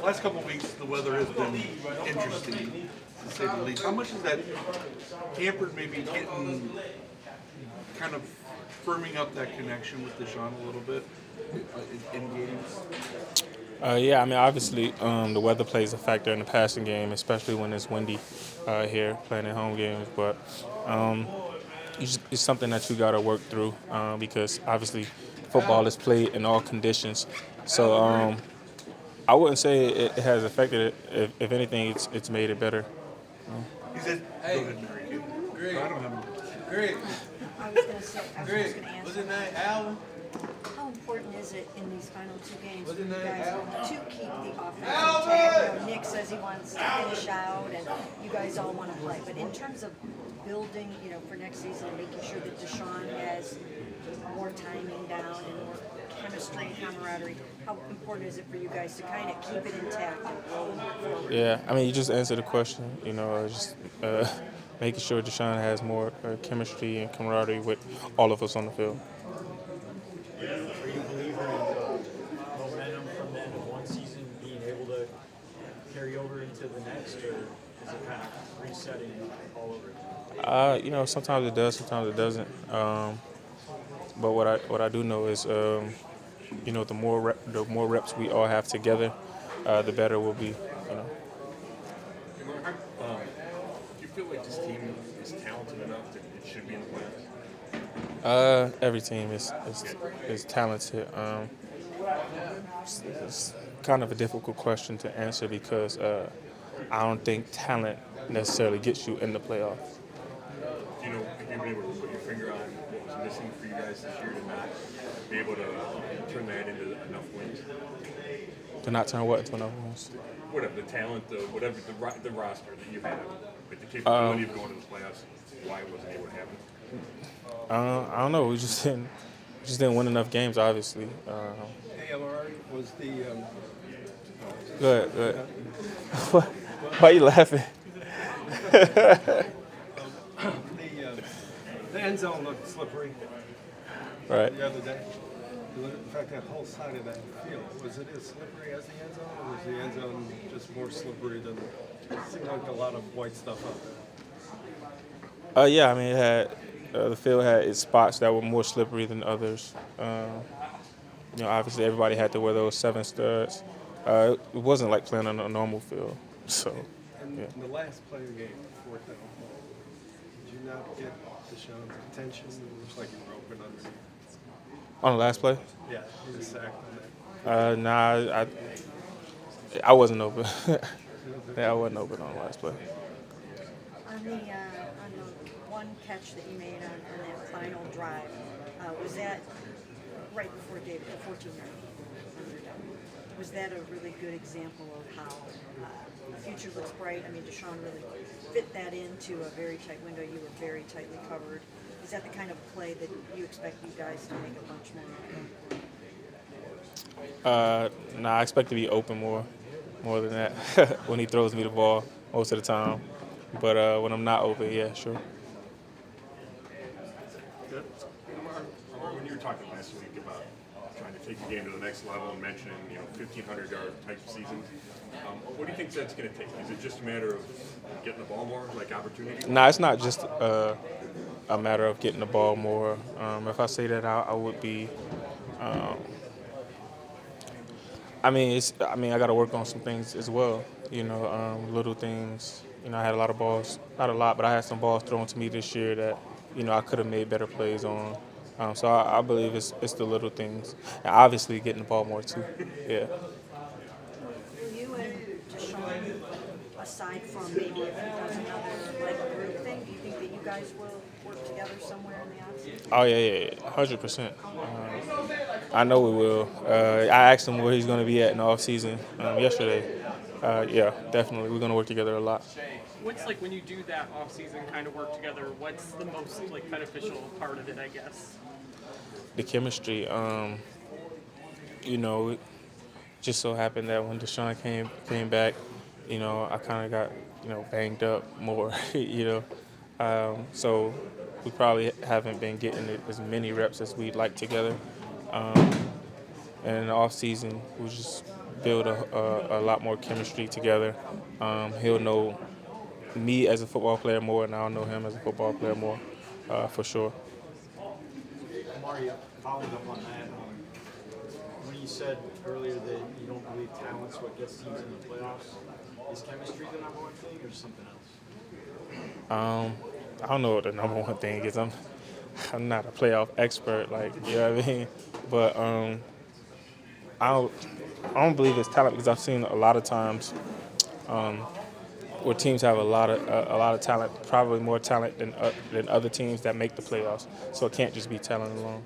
last couple of weeks, the weather has been interesting, to say the least. How much has that hampered maybe getting kind of firming up that connection with Deshaun a little bit in games? Yeah, I mean, obviously, the weather plays a factor in the passing game, especially when it's windy here playing at home games. But it's something that you got to work through because obviously football is played in all conditions. So I wouldn't say it has affected it. If anything, it's made it better. He said, go ahead, Mary. Greg, I don't have Greg, I was Greg, just going to what's answer. his name? Alan? How important is it in these final two games What's for his you name, guys Al? to keep the offense intact? Nick says he wants to finish out, and you guys all want to play. But in terms of building, for next season, and making sure that Deshaun has more timing down and more chemistry and camaraderie, how important is it for you guys to kind of keep it intact and roll forward? Yeah, I mean, you just answered the question. Just making sure Deshaun has more chemistry and camaraderie with all of us on the field. Are you a believer in momentum from the end of one season being able to carry over into the next, or is it kind of resetting all over? Sometimes it does, sometimes it doesn't. But what I do know is, the more reps we all have together, the better we'll be. Do you feel like this team is talented enough that it should be in the playoffs? Every team is talented. It's kind of a difficult question to answer because I don't think talent necessarily gets you in the playoffs. Do you know if you've been able to put your finger on what was missing for you guys this year to not be able to turn that into enough wins? To not turn what into enough wins? Whatever, the talent, whatever, the roster that you have, like the capability of going to the playoffs, why it wasn't able to happen? I don't know. We just didn't win enough games, obviously. Hey, Amari, was the Go ahead. Why are you laughing? the end zone looked slippery Right. the other day? In fact, that whole side of that field, was it as slippery as the end zone, or was the end zone just more slippery than? It seemed like a lot of white stuff out there. Yeah, I mean, it had the field had its spots that were more slippery than others. Obviously everybody had to wear those 7 studs. It wasn't like playing on a normal field. So, And yeah. the last play of the game, fourth down, did you not get Deshaun's attention? It looks like you were open underneath. On the last play, Yeah, he was sacked on nah, I wasn't open. Yeah, I wasn't open on the last play. On the one catch that you made on that final drive, was that right before David, the 14-yard underdog? Was that a really good example of how the future looks bright? I mean, Deshaun really fit that into a very tight window. You were very tightly covered. Is that the kind of play that you expect you guys to make a bunch more of? Nah, I expect to be open more than that when he throws me the ball most of the time. But when I'm not open, yeah, sure. When you were talking last week about trying to take the game to the next level and mentioning 1,500-yard type of seasons, what do you think that's going to take? Is it just a matter of getting the ball more, like opportunity? Nah, it's not just a matter of getting the ball more. If I say that, I would be. I got to work on some things as well. Little things. I had a lot of balls, not a lot, but I had some balls thrown to me this year that I could have made better plays on. So I believe it's the little things, and obviously getting the ball more too. Yeah. Will you and Deshaun, aside from maybe if he does another group thing, do you think that you guys will work together somewhere in the offseason? Oh yeah, 100%. I know we will. I asked him where he's going to be at in the off season yesterday. Yeah, definitely. We're going to work together a lot. What's when you do that off season kind of work together? What's the most beneficial part of it? I guess. The chemistry. It just so happened that when Deshaun came back, I kind of got banged up more. So we probably haven't been getting as many reps as we'd like together. And in the off season, we just build a lot more chemistry together. He'll know me as a football player more, and I'll know him as a football player more, for sure. Amari, following up on that, when you said earlier that you don't believe talent's what gets teams in the playoffs, is chemistry the number one thing or something else? I don't know what the number one thing is. I'm not a playoff expert, like, you know what I mean? But I don't believe it's talent because I've seen a lot of times where teams have a lot of talent, probably more talent than other teams that make the playoffs. So it can't just be talent alone.